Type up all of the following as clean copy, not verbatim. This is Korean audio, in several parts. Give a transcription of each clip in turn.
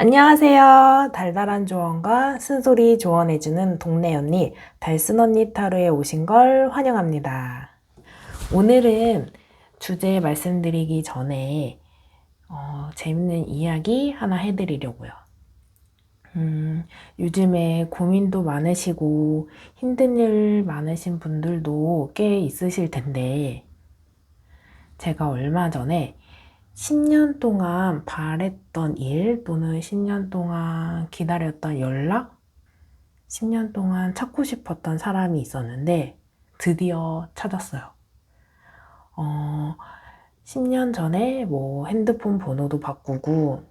안녕하세요. 달달한 조언과 쓴소리 조언해주는 동네 언니, 달쓴 언니 타로에 오신 걸 환영합니다. 오늘은 주제 말씀드리기 전에 재밌는 이야기 하나 해드리려고요. 요즘에 고민도 많으시고 힘든 일 많으신 분들도 꽤 있으실 텐데 제가 얼마 전에 10년 동안 바랬던 일 또는 10년 동안 기다렸던 연락, 10년 동안 찾고 싶었던 사람이 있었는데 드디어 찾았어요. 10년 전에 뭐 핸드폰 번호도 바꾸고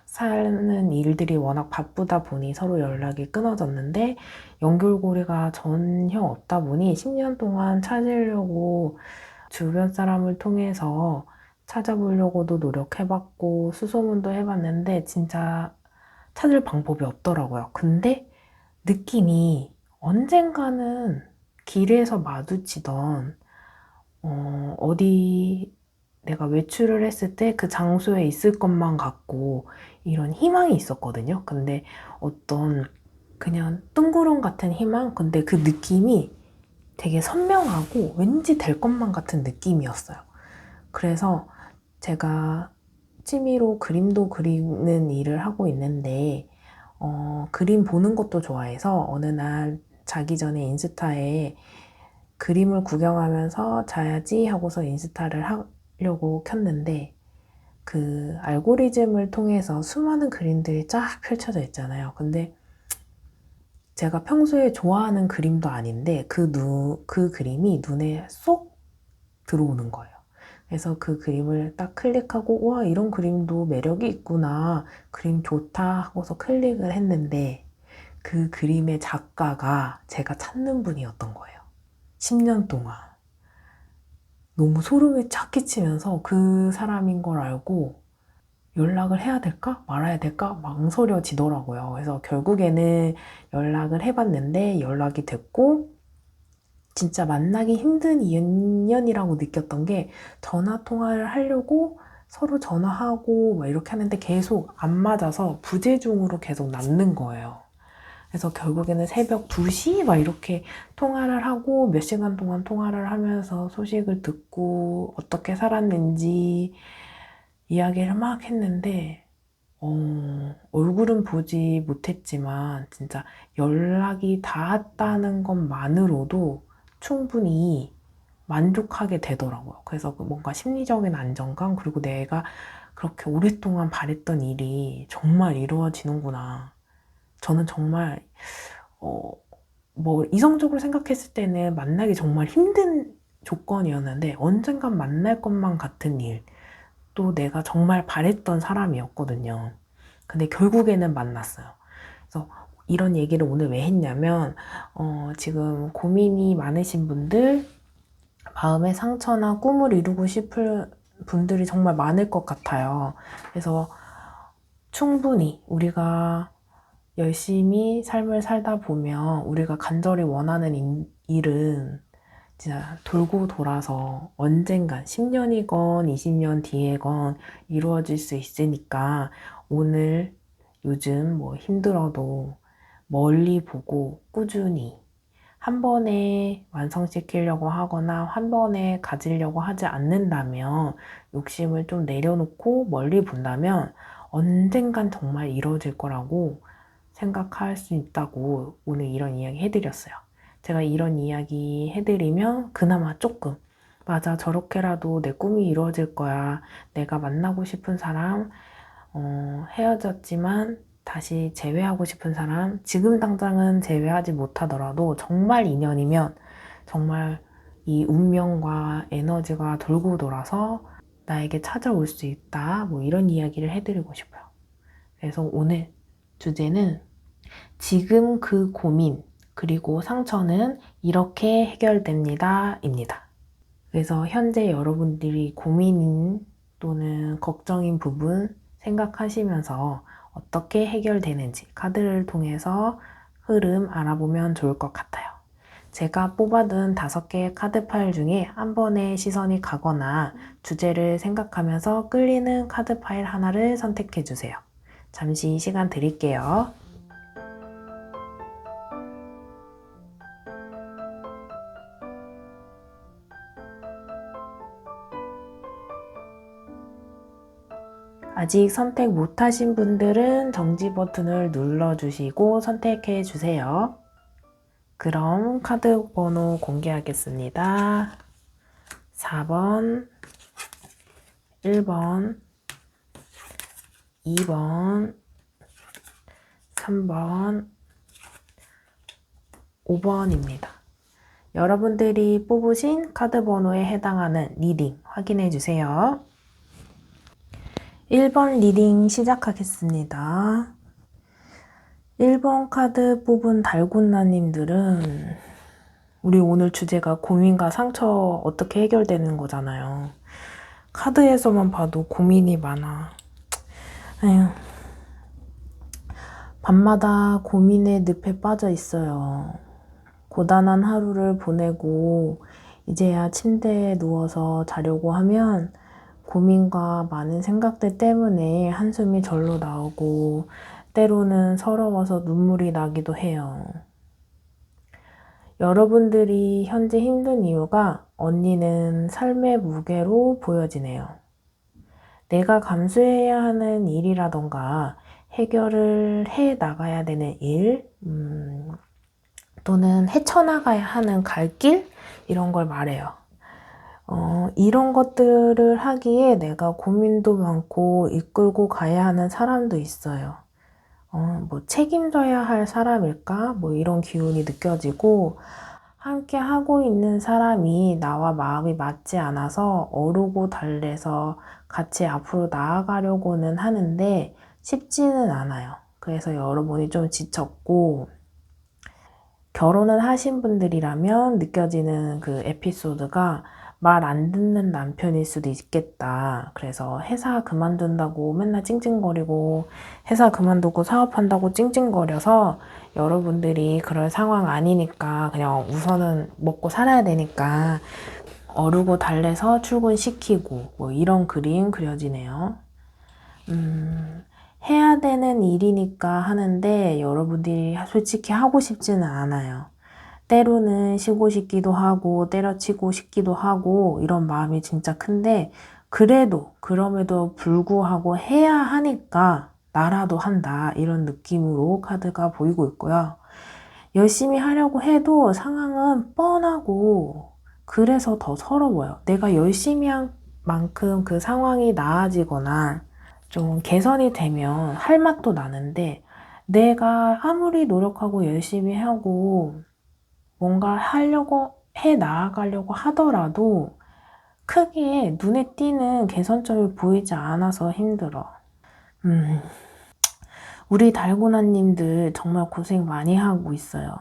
사는 일들이 워낙 바쁘다 보니 서로 연락이 끊어졌는데 연결고리가 전혀 없다 보니 10년 동안 찾으려고 주변 사람을 통해서 찾아보려고도 노력해봤고 수소문도 해봤는데 진짜 찾을 방법이 없더라고요. 근데 느낌이 언젠가는 길에서 마주치던 어디 내가 외출을 했을 때 그 장소에 있을 것만 같고 이런 희망이 있었거든요. 근데 어떤 그냥 뜬구름 같은 희망? 근데 그 느낌이 되게 선명하고 왠지 될 것만 같은 느낌이었어요. 그래서 제가 취미로 그림도 그리는 일을 하고 있는데 그림 보는 것도 좋아해서 어느 날 자기 전에 인스타에 그림을 구경하면서 자야지 하고서 인스타를 하려고 켰는데 그 알고리즘을 통해서 수많은 그림들이 쫙 펼쳐져 있잖아요. 근데 제가 평소에 좋아하는 그림도 아닌데 그 그림이 눈에 쏙 들어오는 거예요. 그래서 그 그림을 딱 클릭하고 와 이런 그림도 매력이 있구나 그림 좋다 하고서 클릭을 했는데 그 그림의 작가가 제가 찾는 분이었던 거예요. 10년 동안 너무 소름이 쫙 끼치면서 그 사람인 걸 알고 연락을 해야 될까 말아야 될까 망설여지더라고요. 그래서 결국에는 연락을 해봤는데 연락이 됐고 진짜 만나기 힘든 인연이라고 느꼈던 게 전화 통화를 하려고 서로 전화하고 막 이렇게 하는데 계속 안 맞아서 부재중으로 계속 남는 거예요. 그래서 결국에는 새벽 2시 막 이렇게 통화를 하고 몇 시간 동안 통화를 하면서 소식을 듣고 어떻게 살았는지 이야기를 막 했는데 얼굴은 보지 못했지만 진짜 연락이 닿았다는 것만으로도 충분히 만족하게 되더라고요. 그래서 뭔가 심리적인 안정감, 그리고 내가 그렇게 오랫동안 바랬던 일이 정말 이루어지는구나. 저는 정말, 어, 뭐, 이성적으로 생각했을 때는 만나기 정말 힘든 조건이었는데, 언젠간 만날 것만 같은 일, 또 내가 정말 바랬던 사람이었거든요. 근데 결국에는 만났어요. 그래서 이런 얘기를 오늘 왜 했냐면, 지금 고민이 많으신 분들, 마음의 상처나 꿈을 이루고 싶을 분들이 정말 많을 것 같아요. 그래서 충분히 우리가 열심히 삶을 살다 보면 우리가 간절히 원하는 일은 진짜 돌고 돌아서 언젠간 10년이건 20년 뒤에건 이루어질 수 있으니까 오늘 요즘 뭐 힘들어도 멀리 보고 꾸준히 한 번에 완성시키려고 하거나 한 번에 가지려고 하지 않는다면 욕심을 좀 내려놓고 멀리 본다면 언젠간 정말 이루어질 거라고 생각할 수 있다고 오늘 이런 이야기 해드렸어요. 제가 이런 이야기 해드리면 그나마 조금 맞아 저렇게라도 내 꿈이 이루어질 거야. 내가 만나고 싶은 사람 헤어졌지만 다시 재회하고 싶은 사람 지금 당장은 재회하지 못하더라도 정말 인연이면 정말 이 운명과 에너지가 돌고 돌아서 나에게 찾아올 수 있다. 뭐 이런 이야기를 해드리고 싶어요. 그래서 오늘 주제는 지금 그 고민 그리고 상처는 이렇게 해결됩니다. 입니다. 그래서 현재 여러분들이 고민 또는 걱정인 부분 생각하시면서 어떻게 해결되는지 카드를 통해서 흐름 알아보면 좋을 것 같아요. 제가 뽑아둔 5개의 카드 파일 중에 한 번에 시선이 가거나 주제를 생각하면서 끌리는 카드 파일 하나를 선택해 주세요. 잠시 시간 드릴게요. 아직 선택 못하신 분들은 정지 버튼을 눌러주시고 선택해 주세요. 그럼 카드 번호 공개하겠습니다. 4번, 1번, 2번, 3번, 5번입니다. 여러분들이 뽑으신 카드 번호에 해당하는 리딩 확인해 주세요. 1번 리딩 시작하겠습니다. 1번 카드 뽑은 달고나님들은 우리 오늘 주제가 고민과 상처 어떻게 해결되는 거잖아요. 카드에서만 봐도 고민이 많아. 에휴. 밤마다 고민의 늪에 빠져 있어요. 고단한 하루를 보내고 이제야 침대에 누워서 자려고 하면 고민과 많은 생각들 때문에 한숨이 절로 나오고 때로는 서러워서 눈물이 나기도 해요. 여러분들이 현재 힘든 이유가 언니는 삶의 무게로 보여지네요. 내가 감수해야 하는 일이라던가 해결을 해 나가야 되는 일, 또는 헤쳐나가야 하는 갈 길? 이런 걸 말해요. 이런 것들을 하기에 내가 고민도 많고 이끌고 가야 하는 사람도 있어요. 뭐 책임져야 할 사람일까? 뭐 이런 기운이 느껴지고 함께 하고 있는 사람이 나와 마음이 맞지 않아서 어르고 달래서 같이 앞으로 나아가려고는 하는데 쉽지는 않아요. 그래서 여러분이 좀 지쳤고 결혼을 하신 분들이라면 느껴지는 그 에피소드가 말 안 듣는 남편일 수도 있겠다. 그래서 회사 그만둔다고 맨날 찡찡거리고 회사 그만두고 사업한다고 찡찡거려서 여러분들이 그럴 상황 아니니까 그냥 우선은 먹고 살아야 되니까 어르고 달래서 출근시키고 뭐 이런 그림 그려지네요. 해야 되는 일이니까 하는데 여러분들이 솔직히 하고 싶지는 않아요. 때로는 쉬고 싶기도 하고 때려치고 싶기도 하고 이런 마음이 진짜 큰데 그럼에도 불구하고 해야 하니까 나라도 한다 이런 느낌으로 카드가 보이고 있고요. 열심히 하려고 해도 상황은 뻔하고 그래서 더 서러워요. 내가 열심히 한 만큼 그 상황이 나아지거나 좀 개선이 되면 할 맛도 나는데 내가 아무리 노력하고 열심히 하고 뭔가 해 나아가려고 하더라도 크게 눈에 띄는 개선점이 보이지 않아서 힘들어. 우리 달고나님들 정말 고생 많이 하고 있어요.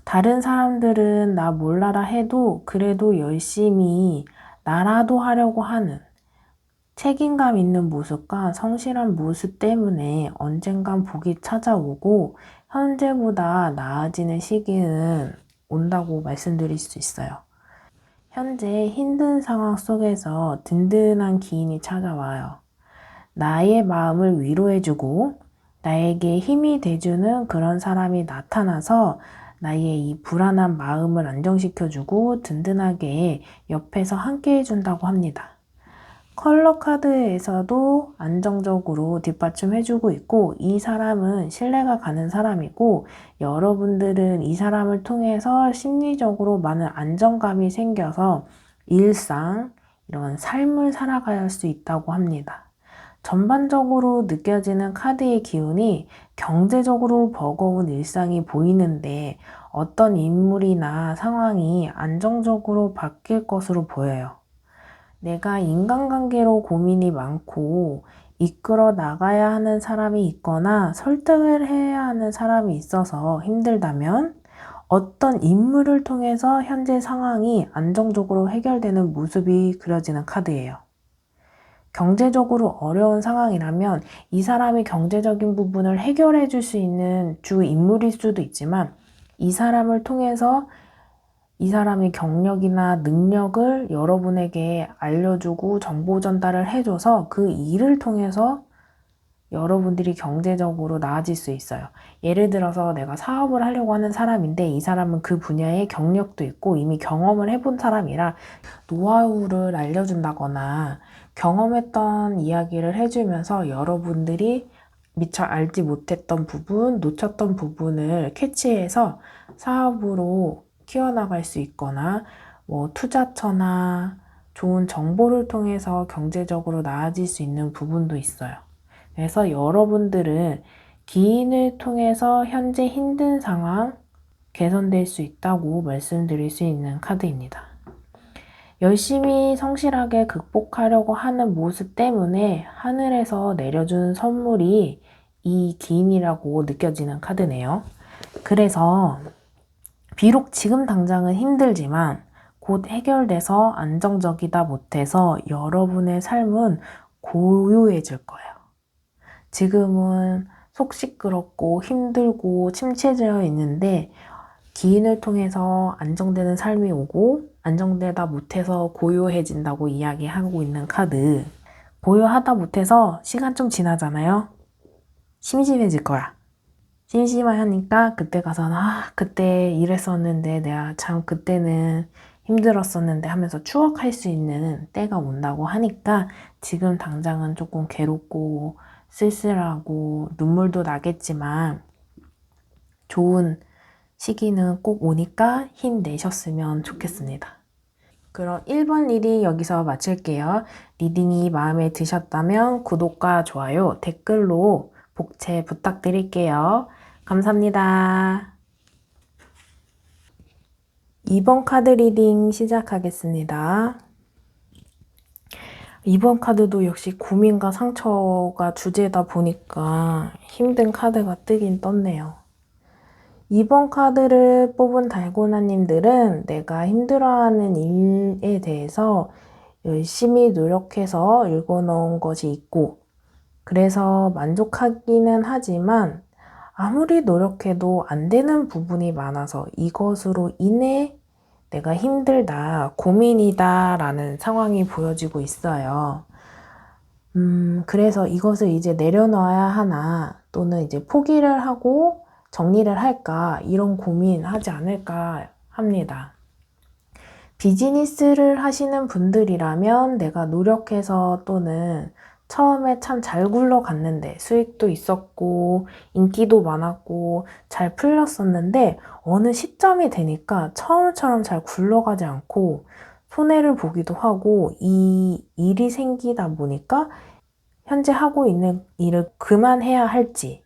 다른 사람들은 나 몰라라 해도 그래도 열심히 나라도 하려고 하는 책임감 있는 모습과 성실한 모습 때문에 언젠간 복이 찾아오고 현재보다 나아지는 시기는 온다고 말씀드릴 수 있어요. 현재 힘든 상황 속에서 든든한 기인이 찾아와요. 나의 마음을 위로해주고 나에게 힘이 돼주는 그런 사람이 나타나서 나의 이 불안한 마음을 안정시켜주고 든든하게 옆에서 함께 해준다고 합니다. 컬러 카드에서도 안정적으로 뒷받침해주고 있고 이 사람은 신뢰가 가는 사람이고 여러분들은 이 사람을 통해서 심리적으로 많은 안정감이 생겨서 일상, 이런 삶을 살아갈 수 있다고 합니다. 전반적으로 느껴지는 카드의 기운이 경제적으로 버거운 일상이 보이는데 어떤 인물이나 상황이 안정적으로 바뀔 것으로 보여요. 내가 인간관계로 고민이 많고 이끌어 나가야 하는 사람이 있거나 설득을 해야 하는 사람이 있어서 힘들다면 어떤 인물을 통해서 현재 상황이 안정적으로 해결되는 모습이 그려지는 카드예요. 경제적으로 어려운 상황이라면 이 사람이 경제적인 부분을 해결해 줄 수 있는 주 인물일 수도 있지만 이 사람을 통해서 이 사람의 경력이나 능력을 여러분에게 알려주고 정보 전달을 해줘서 그 일을 통해서 여러분들이 경제적으로 나아질 수 있어요. 예를 들어서 내가 사업을 하려고 하는 사람인데 이 사람은 그 분야에 경력도 있고 이미 경험을 해본 사람이라 노하우를 알려준다거나 경험했던 이야기를 해주면서 여러분들이 미처 알지 못했던 부분, 놓쳤던 부분을 캐치해서 사업으로 키워나갈 수 있거나 뭐 투자처나 좋은 정보를 통해서 경제적으로 나아질 수 있는 부분도 있어요. 그래서 여러분들은 기인을 통해서 현재 힘든 상황 개선될 수 있다고 말씀드릴 수 있는 카드입니다. 열심히 성실하게 극복하려고 하는 모습 때문에 하늘에서 내려준 선물이 이 기인이라고 느껴지는 카드네요. 그래서 비록 지금 당장은 힘들지만 곧 해결돼서 안정적이다 못해서 여러분의 삶은 고요해질 거예요. 지금은 속 시끄럽고 힘들고 침체되어 있는데 기인을 통해서 안정되는 삶이 오고 안정되다 못해서 고요해진다고 이야기하고 있는 카드. 고요하다 못해서 시간 좀 지나잖아요. 심심해질 거야. 심심하니까 그때 가서는 그때 이랬었는데 내가 참 그때는 힘들었었는데 하면서 추억할 수 있는 때가 온다고 하니까 지금 당장은 조금 괴롭고 쓸쓸하고 눈물도 나겠지만 좋은 시기는 꼭 오니까 힘내셨으면 좋겠습니다. 그럼 1번 리딩 여기서 마칠게요. 리딩이 마음에 드셨다면 구독과 좋아요, 댓글로 복채 부탁드릴게요. 감사합니다. 2번 카드 리딩 시작하겠습니다. 2번 카드도 역시 고민과 상처가 주제다 보니까 힘든 카드가 뜨긴 떴네요. 2번 카드를 뽑은 달고나님들은 내가 힘들어하는 일에 대해서 열심히 노력해서 읽어놓은 것이 있고 그래서 만족하기는 하지만 아무리 노력해도 안 되는 부분이 많아서 이것으로 인해 내가 힘들다, 고민이다 라는 상황이 보여지고 있어요. 그래서 이것을 이제 내려놔야 하나 또는 이제 포기를 하고 정리를 할까 이런 고민하지 않을까 합니다. 비즈니스를 하시는 분들이라면 내가 노력해서 또는 처음에 참 잘 굴러갔는데 수익도 있었고 인기도 많았고 잘 풀렸었는데 어느 시점이 되니까 처음처럼 잘 굴러가지 않고 손해를 보기도 하고 이 일이 생기다 보니까 현재 하고 있는 일을 그만해야 할지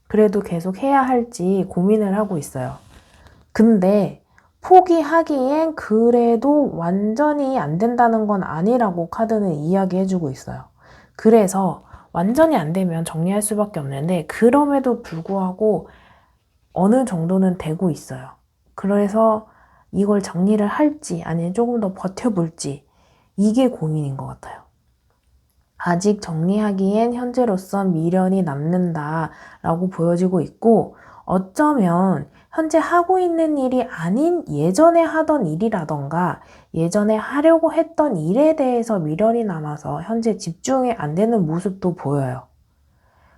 그래도 계속 해야 할지 고민을 하고 있어요. 근데 포기하기엔 그래도 완전히 안 된다는 건 아니라고 카드는 이야기해주고 있어요. 그래서 완전히 안 되면 정리할 수밖에 없는데 그럼에도 불구하고 어느 정도는 되고 있어요. 그래서 이걸 정리를 할지 아니면 조금 더 버텨볼지 이게 고민인 것 같아요. 아직 정리하기엔 현재로선 미련이 남는다라고 보여지고 있고 어쩌면 현재 하고 있는 일이 아닌 예전에 하던 일이라던가 예전에 하려고 했던 일에 대해서 미련이 남아서 현재 집중이 안 되는 모습도 보여요.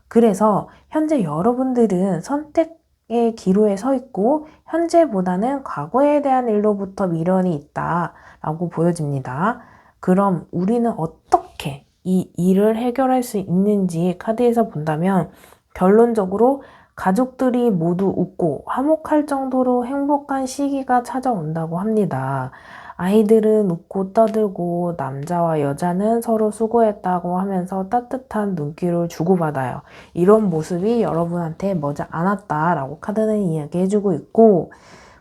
그래서 현재 여러분들은 선택의 기로에 서 있고 현재보다는 과거에 대한 일로부터 미련이 있다라고 보여집니다. 그럼 우리는 어떻게 이 일을 해결할 수 있는지 카드에서 본다면 결론적으로 가족들이 모두 웃고 화목할 정도로 행복한 시기가 찾아온다고 합니다. 아이들은 웃고 떠들고 남자와 여자는 서로 수고했다고 하면서 따뜻한 눈길을 주고받아요. 이런 모습이 여러분한테 머지 않았다라고 카드는 이야기해주고 있고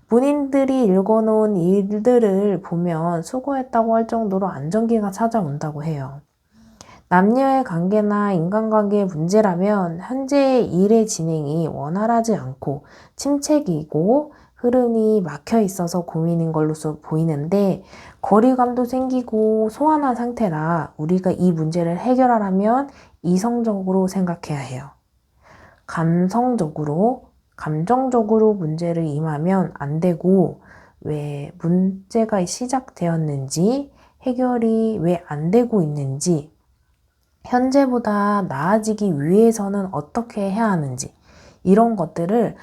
본인들이 읽어놓은 일들을 보면 수고했다고 할 정도로 안정기가 찾아온다고 해요. 남녀의 관계나 인간관계의 문제라면 현재의 일의 진행이 원활하지 않고 침체기고 흐름이 막혀 있어서 고민인 걸로서 보이는데 거리감도 생기고 소환한 상태라 우리가 이 문제를 해결하려면 이성적으로 생각해야 해요. 감정적으로 문제를 임하면 안 되고 왜 문제가 시작되었는지 해결이 왜 안 되고 있는지 현재보다 나아지기 위해서는 어떻게 해야 하는지, 이런 것들을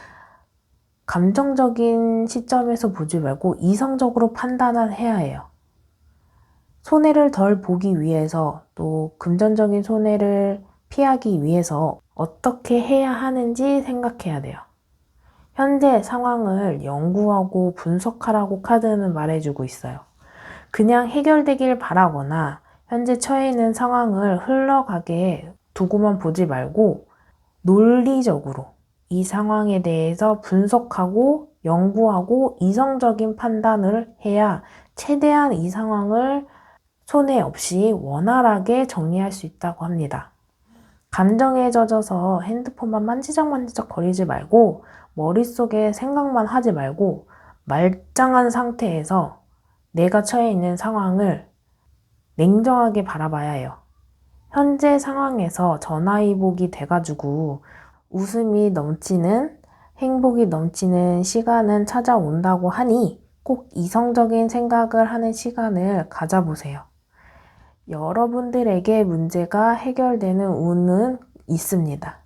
감정적인 시점에서 보지 말고 이성적으로 판단을 해야 해요. 손해를 덜 보기 위해서, 또 금전적인 손해를 피하기 위해서 어떻게 해야 하는지 생각해야 돼요. 현재 상황을 연구하고 분석하라고 카드는 말해주고 있어요. 그냥 해결되길 바라거나 현재 처해 있는 상황을 흘러가게 두고만 보지 말고 논리적으로 이 상황에 대해서 분석하고 연구하고 이성적인 판단을 해야 최대한 이 상황을 손해 없이 원활하게 정리할 수 있다고 합니다. 감정에 젖어서 핸드폰만 만지작만지작 거리지 말고 머릿속에 생각만 하지 말고 말짱한 상태에서 내가 처해 있는 상황을 냉정하게 바라봐야 해요. 현재 상황에서 전화위복이 돼가지고 웃음이 넘치는, 행복이 넘치는 시간은 찾아온다고 하니 꼭 이성적인 생각을 하는 시간을 가져보세요. 여러분들에게 문제가 해결되는 운은 있습니다.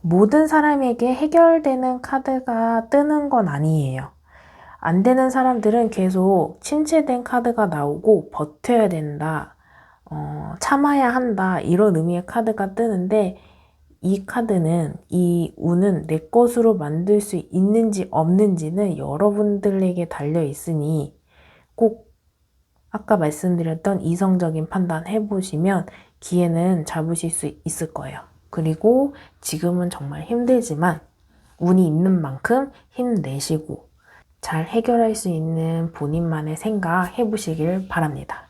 모든 사람에게 해결되는 카드가 뜨는 건 아니에요. 안 되는 사람들은 계속 침체된 카드가 나오고 버텨야 된다, 참아야 한다, 이런 의미의 카드가 뜨는데, 이 카드는, 이 운은 내 것으로 만들 수 있는지 없는지는 여러분들에게 달려 있으니 꼭 아까 말씀드렸던 이성적인 판단 해보시면 기회는 잡으실 수 있을 거예요. 그리고 지금은 정말 힘들지만 운이 있는 만큼 힘내시고 잘 해결할 수 있는 본인만의 생각 해보시길 바랍니다.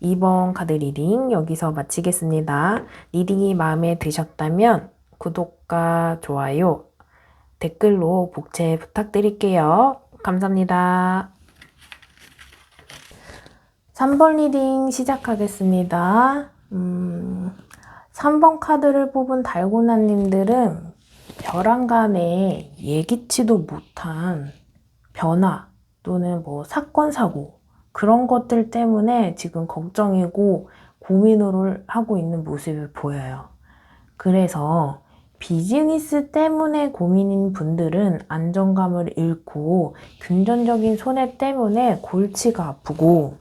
이번 카드 리딩 여기서 마치겠습니다. 리딩이 마음에 드셨다면 구독과 좋아요, 댓글로 복채 부탁드릴게요. 감사합니다. 3번 리딩 시작하겠습니다. 3번 카드를 뽑은 달고나님들은 벼랑간에 예기치도 못한 변화 또는 사건, 사고, 그런 것들 때문에 지금 걱정이고 고민을 하고 있는 모습을 보여요. 그래서 비즈니스 때문에 고민인 분들은 안정감을 잃고 금전적인 손해 때문에 골치가 아프고,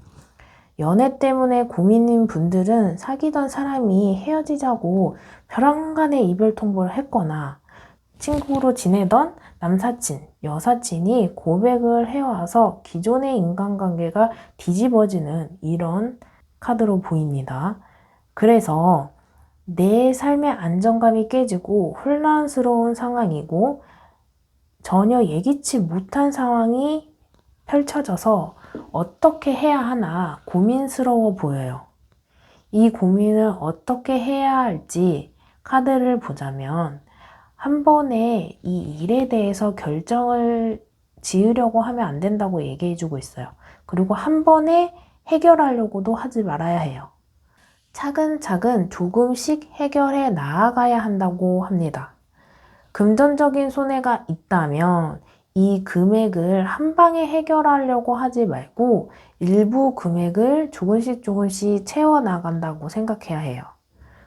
연애 때문에 고민인 분들은 사귀던 사람이 헤어지자고 벼랑간에 이별 통보를 했거나 친구로 지내던 남사친, 여사친이 고백을 해와서 기존의 인간관계가 뒤집어지는 이런 카드로 보입니다. 그래서 내 삶의 안정감이 깨지고 혼란스러운 상황이고 전혀 예기치 못한 상황이 펼쳐져서 어떻게 해야 하나 고민스러워 보여요. 이 고민을 어떻게 해야 할지 카드를 보자면 한 번에 이 일에 대해서 결정을 지으려고 하면 안 된다고 얘기해주고 있어요. 그리고 한 번에 해결하려고도 하지 말아야 해요. 차근차근 조금씩 해결해 나아가야 한다고 합니다. 금전적인 손해가 있다면 이 금액을 한 방에 해결하려고 하지 말고 일부 금액을 조금씩 채워나간다고 생각해야 해요.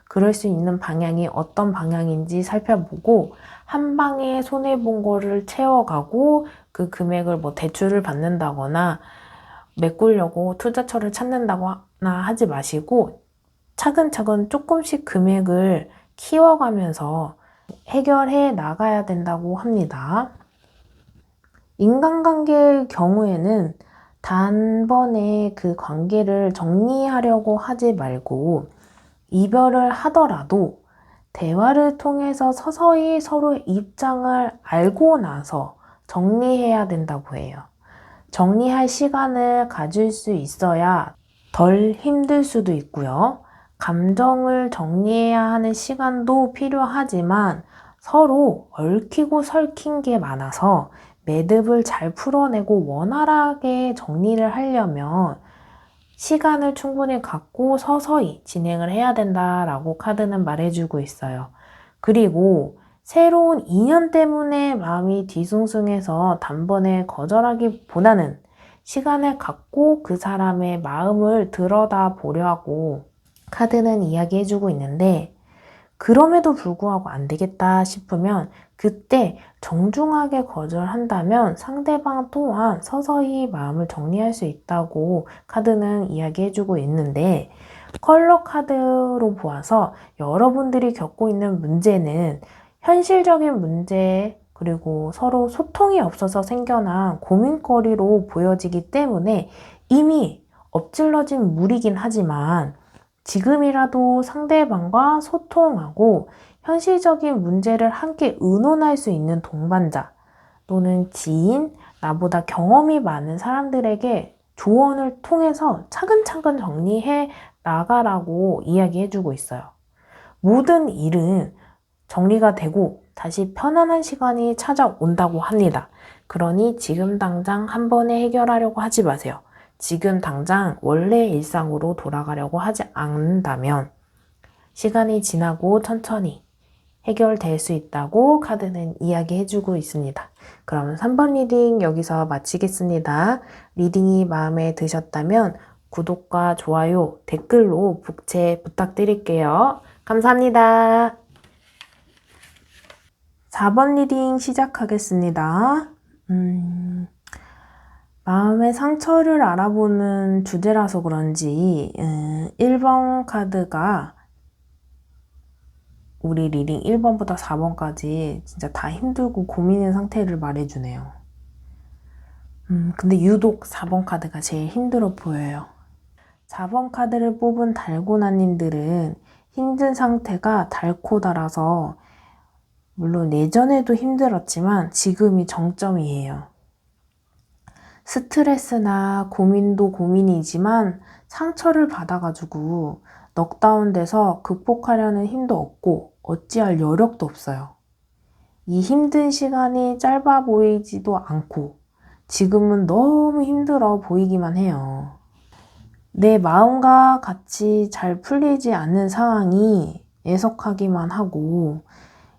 그럴 수 있는 방향이 어떤 방향인지 살펴보고 한 방에 손해본 거를 채워가고 그 금액을 대출을 받는다거나 메꾸려고 투자처를 찾는다거나 하지 마시고 차근차근 조금씩 금액을 키워가면서 해결해 나가야 된다고 합니다. 인간관계의 경우에는 단번에 그 관계를 정리하려고 하지 말고 이별을 하더라도 대화를 통해서 서서히 서로의 입장을 알고 나서 정리해야 된다고 해요. 정리할 시간을 가질 수 있어야 덜 힘들 수도 있고요. 감정을 정리해야 하는 시간도 필요하지만 서로 얽히고 설킨 게 많아서 매듭을 잘 풀어내고 원활하게 정리를 하려면 시간을 충분히 갖고 서서히 진행을 해야 된다라고 카드는 말해주고 있어요. 그리고 새로운 인연 때문에 마음이 뒤숭숭해서 단번에 거절하기보다는 시간을 갖고 그 사람의 마음을 들여다보려고 카드는 이야기해주고 있는데, 그럼에도 불구하고 안 되겠다 싶으면 그때 정중하게 거절한다면 상대방 또한 서서히 마음을 정리할 수 있다고 카드는 이야기해주고 있는데, 컬러 카드로 보아서 여러분들이 겪고 있는 문제는 현실적인 문제, 그리고 서로 소통이 없어서 생겨난 고민거리로 보여지기 때문에 이미 엎질러진 물이긴 하지만, 지금이라도 상대방과 소통하고 현실적인 문제를 함께 의논할 수 있는 동반자 또는 지인, 나보다 경험이 많은 사람들에게 조언을 통해서 차근차근 정리해 나가라고 이야기해주고 있어요. 모든 일은 정리가 되고 다시 편안한 시간이 찾아온다고 합니다. 그러니 지금 당장 한 번에 해결하려고 하지 마세요. 지금 당장 원래 일상으로 돌아가려고 하지 않는다면 시간이 지나고 천천히 해결될 수 있다고 카드는 이야기해주고 있습니다. 그럼 3번 리딩 여기서 마치겠습니다. 리딩이 마음에 드셨다면 구독과 좋아요, 댓글로 복채 부탁드릴게요. 감사합니다. 4번 리딩 시작하겠습니다. 마음의 상처를 알아보는 주제라서 그런지 1번 카드가 우리 리딩 1번부터 4번까지 진짜 다 힘들고 고민인 상태를 말해주네요. 근데 유독 4번 카드가 제일 힘들어 보여요. 4번 카드를 뽑은 달고나님들은 힘든 상태가 닳고 닳아서 물론 예전에도 힘들었지만 지금이 정점이에요. 스트레스나 고민도 고민이지만 상처를 받아가지고 넉다운돼서 극복하려는 힘도 없고 어찌할 여력도 없어요. 이 힘든 시간이 짧아 보이지도 않고 지금은 너무 힘들어 보이기만 해요. 내 마음과 같이 잘 풀리지 않는 상황이 애석하기만 하고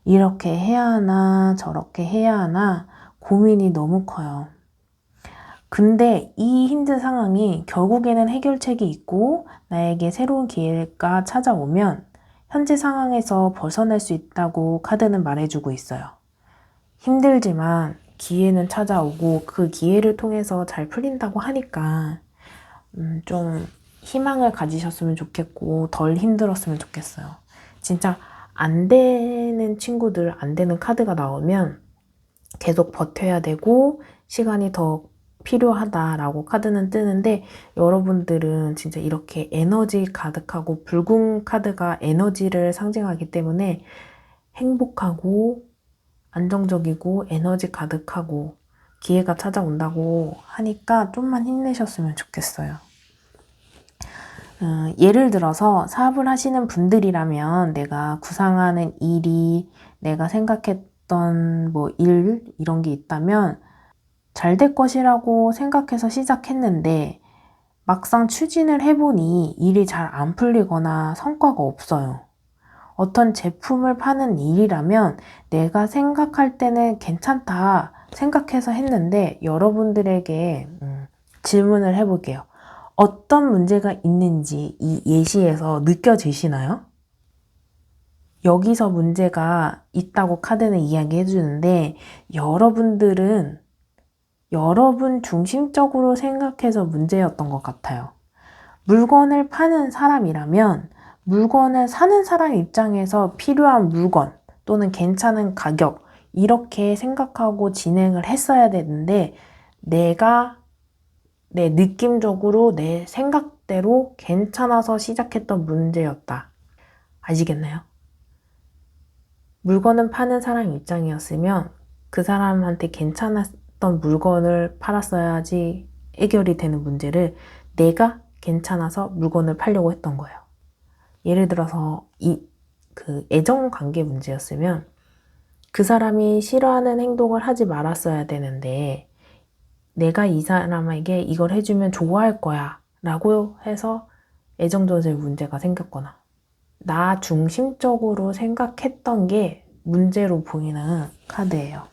이렇게 해야 하나 저렇게 해야 하나 고민이 너무 커요. 근데 이 힘든 상황이 결국에는 해결책이 있고 나에게 새로운 기회가 찾아오면 현재 상황에서 벗어날 수 있다고 카드는 말해주고 있어요. 힘들지만 기회는 찾아오고 그 기회를 통해서 잘 풀린다고 하니까 좀 희망을 가지셨으면 좋겠고 덜 힘들었으면 좋겠어요. 진짜 안 되는 친구들, 안 되는 카드가 나오면 계속 버텨야 되고 시간이 더 필요하다라고 카드는 뜨는데, 여러분들은 진짜 이렇게 에너지 가득하고 붉은 카드가 에너지를 상징하기 때문에 행복하고 안정적이고 에너지 가득하고 기회가 찾아온다고 하니까 좀만 힘내셨으면 좋겠어요. 예를 들어서 사업을 하시는 분들이라면 내가 구상하는 일이, 내가 생각했던 일 이런 게 있다면 잘 될 것이라고 생각해서 시작했는데 막상 추진을 해보니 일이 잘 안 풀리거나 성과가 없어요. 어떤 제품을 파는 일이라면 내가 생각할 때는 괜찮다 생각해서 했는데 여러분들에게 질문을 해볼게요. 어떤 문제가 있는지 이 예시에서 느껴지시나요? 여기서 문제가 있다고 카드는 이야기해 주는데 여러분들은 여러분 중심적으로 생각해서 문제였던 것 같아요. 물건을 파는 사람이라면 물건을 사는 사람 입장에서 필요한 물건 또는 괜찮은 가격 이렇게 생각하고 진행을 했어야 되는데 내가 내 느낌적으로 내 생각대로 괜찮아서 시작했던 문제였다. 아시겠나요? 물건을 파는 사람 입장이었으면 그 사람한테 괜찮았던 물건을 팔았어야지 해결이 되는 문제를 내가 괜찮아서 물건을 팔려고 했던 거예요. 예를 들어서 그 애정 관계 문제였으면 그 사람이 싫어하는 행동을 하지 말았어야 되는데 내가 이 사람에게 이걸 해주면 좋아할 거야 라고 해서 애정조절 문제가 생겼거나 나 중심적으로 생각했던 게 문제로 보이는 카드예요.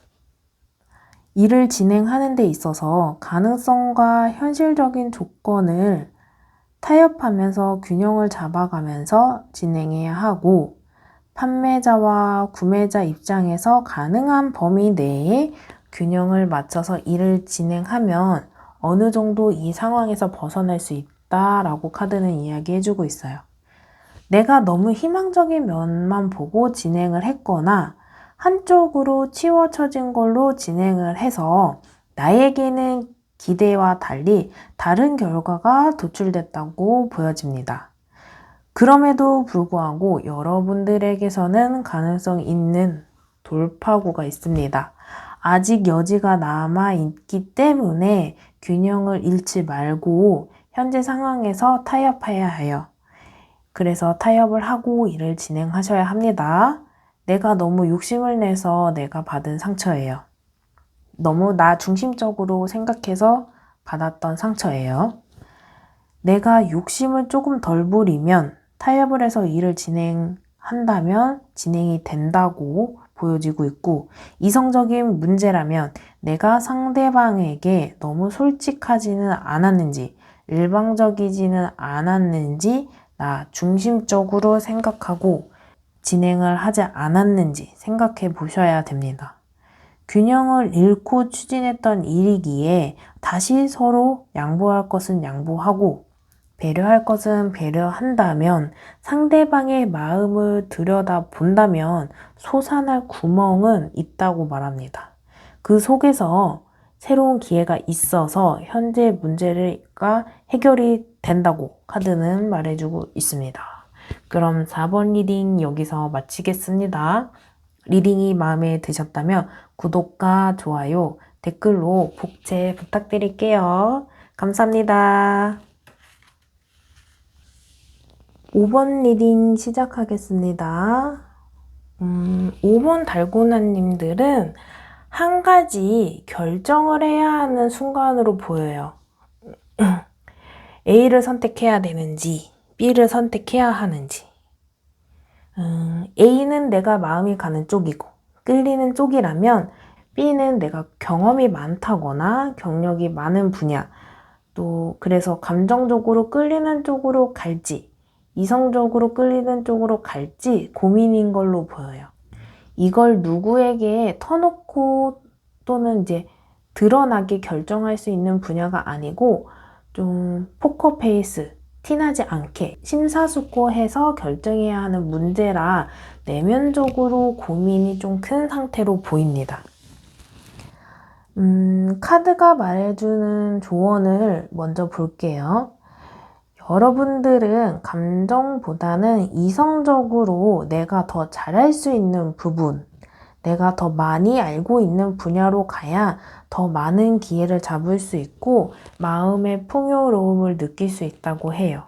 일을 진행하는 데 있어서 가능성과 현실적인 조건을 타협하면서 균형을 잡아가면서 진행해야 하고, 판매자와 구매자 입장에서 가능한 범위 내에 균형을 맞춰서 일을 진행하면 어느 정도 이 상황에서 벗어날 수 있다라고 카드는 이야기해주고 있어요. 내가 너무 희망적인 면만 보고 진행을 했거나 한쪽으로 치우쳐진 걸로 진행을 해서 나에게는 기대와 달리 다른 결과가 도출됐다고 보여집니다. 그럼에도 불구하고 여러분들에게서는 가능성 있는 돌파구가 있습니다. 아직 여지가 남아있기 때문에 균형을 잃지 말고 현재 상황에서 타협해야 해요. 그래서 타협을 하고 일을 진행하셔야 합니다. 내가 너무 욕심을 내서 내가 받은 상처예요. 너무 나 중심적으로 생각해서 받았던 상처예요. 내가 욕심을 조금 덜 부리면 타협을 해서 일을 진행한다면 진행이 된다고 보여지고 있고, 이성적인 문제라면 내가 상대방에게 너무 솔직하지는 않았는지, 일방적이지는 않았는지, 나 중심적으로 생각하고 진행을 하지 않았는지 생각해 보셔야 됩니다. 균형을 잃고 추진했던 일이기에 다시 서로 양보할 것은 양보하고 배려할 것은 배려한다면, 상대방의 마음을 들여다본다면 솟아날 구멍은 있다고 말합니다. 그 속에서 새로운 기회가 있어서 현재 문제가 해결이 된다고 카드는 말해주고 있습니다. 그럼 4번 리딩 여기서 마치겠습니다. 리딩이 마음에 드셨다면 구독과 좋아요, 댓글로 복제 부탁드릴게요. 감사합니다. 5번 리딩 시작하겠습니다. 5번 달고나님들은 한 가지 결정을 해야 하는 순간으로 보여요. A를 선택해야 되는지, B를 선택해야 하는지. A는 내가 마음이 가는 쪽이고, 끌리는 쪽이라면 B는 내가 경험이 많다거나 경력이 많은 분야, 또 그래서 감정적으로 끌리는 쪽으로 갈지, 이성적으로 끌리는 쪽으로 갈지 고민인 걸로 보여요. 이걸 누구에게 터놓고 또는 이제 드러나게 결정할 수 있는 분야가 아니고 좀 포커페이스, 티나지 않게 심사숙고해서 결정해야 하는 문제라 내면적으로 고민이 좀 큰 상태로 보입니다. 카드가 말해주는 조언을 먼저 볼게요. 여러분들은 감정보다는 이성적으로 내가 더 잘할 수 있는 부분, 내가 더 많이 알고 있는 분야로 가야 더 많은 기회를 잡을 수 있고 마음의 풍요로움을 느낄 수 있다고 해요.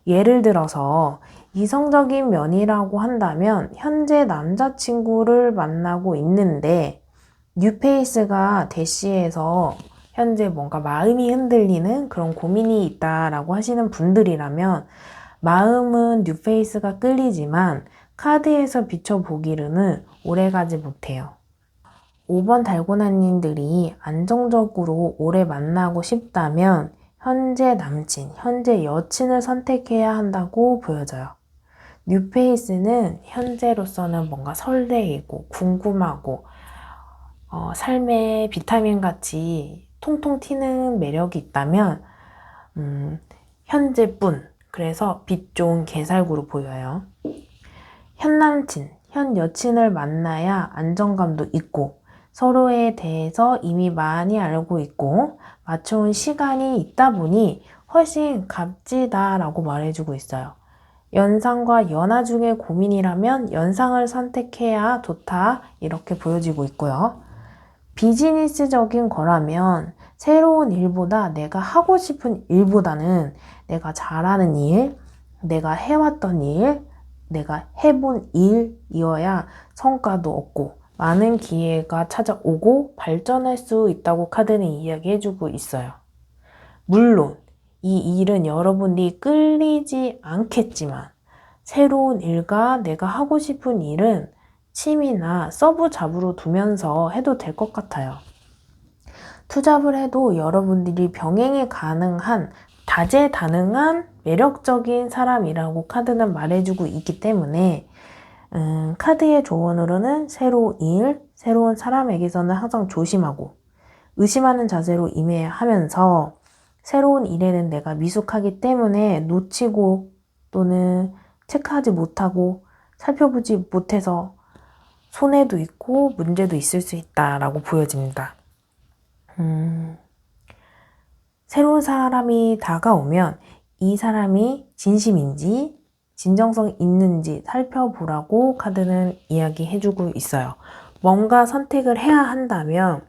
예를 들어서 이성적인 면이라고 한다면 현재 남자친구를 만나고 있는데 뉴페이스가 대시해서 현재 뭔가 마음이 흔들리는 그런 고민이 있다라고 하시는 분들이라면 마음은 뉴페이스가 끌리지만 카드에서 비춰보기로는 오래가지 못해요. 5번 달고나님들이 안정적으로 오래 만나고 싶다면 현재 남친, 현재 여친을 선택해야 한다고 보여져요. 뉴페이스는 현재로서는 뭔가 설레이고 궁금하고 삶의 비타민 같이 통통 튀는 매력이 있다면 현재뿐, 그래서 빛 좋은 개살구로 보여요. 현 남친, 현 여친을 만나야 안정감도 있고 서로에 대해서 이미 많이 알고 있고 맞춰온 시간이 있다 보니 훨씬 값지다라고 말해주고 있어요. 연상과 연하 중에 고민이라면 연상을 선택해야 좋다, 이렇게 보여지고 있고요. 비즈니스적인 거라면 새로운 일보다 내가 하고 싶은 일보다는 내가 잘하는 일, 내가 해왔던 일, 내가 해본 일이어야 성과도 얻고 많은 기회가 찾아오고 발전할 수 있다고 카드는 이야기해주고 있어요. 물론 이 일은 여러분이 끌리지 않겠지만 새로운 일과 내가 하고 싶은 일은 취미나 서브 잡으로 두면서 해도 될 것 같아요. 투잡을 해도 여러분들이 병행이 가능한 다재다능한 매력적인 사람이라고 카드는 말해주고 있기 때문에 카드의 조언으로는 새로운 일, 새로운 사람에게서는 항상 조심하고 의심하는 자세로 임해야 하면서 새로운 일에는 내가 미숙하기 때문에 놓치고 또는 체크하지 못하고 살펴보지 못해서 손해도 있고 문제도 있을 수 있다라고 보여집니다. 새로운 사람이 다가오면 이 사람이 진심인지 진정성 있는지 살펴보라고 카드는 이야기해주고 있어요. 뭔가 선택을 해야 한다면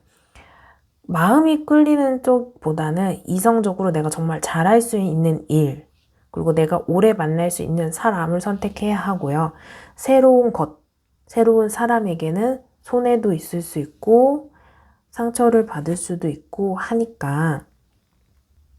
마음이 끌리는 쪽보다는 이성적으로 내가 정말 잘할 수 있는 일, 그리고 내가 오래 만날 수 있는 사람을 선택해야 하고요. 새로운 것, 새로운 사람에게는 손해도 있을 수 있고 상처를 받을 수도 있고 하니까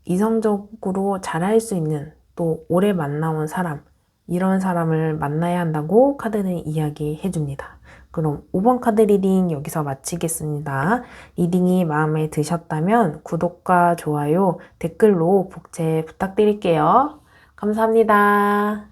이성적으로 잘할 수 있는 또 오래 만나온 사람, 이런 사람을 만나야 한다고 카드는 이야기해 줍니다. 그럼 5번 카드 리딩 여기서 마치겠습니다. 리딩이 마음에 드셨다면 구독과 좋아요, 댓글로 복제 부탁드릴게요. 감사합니다.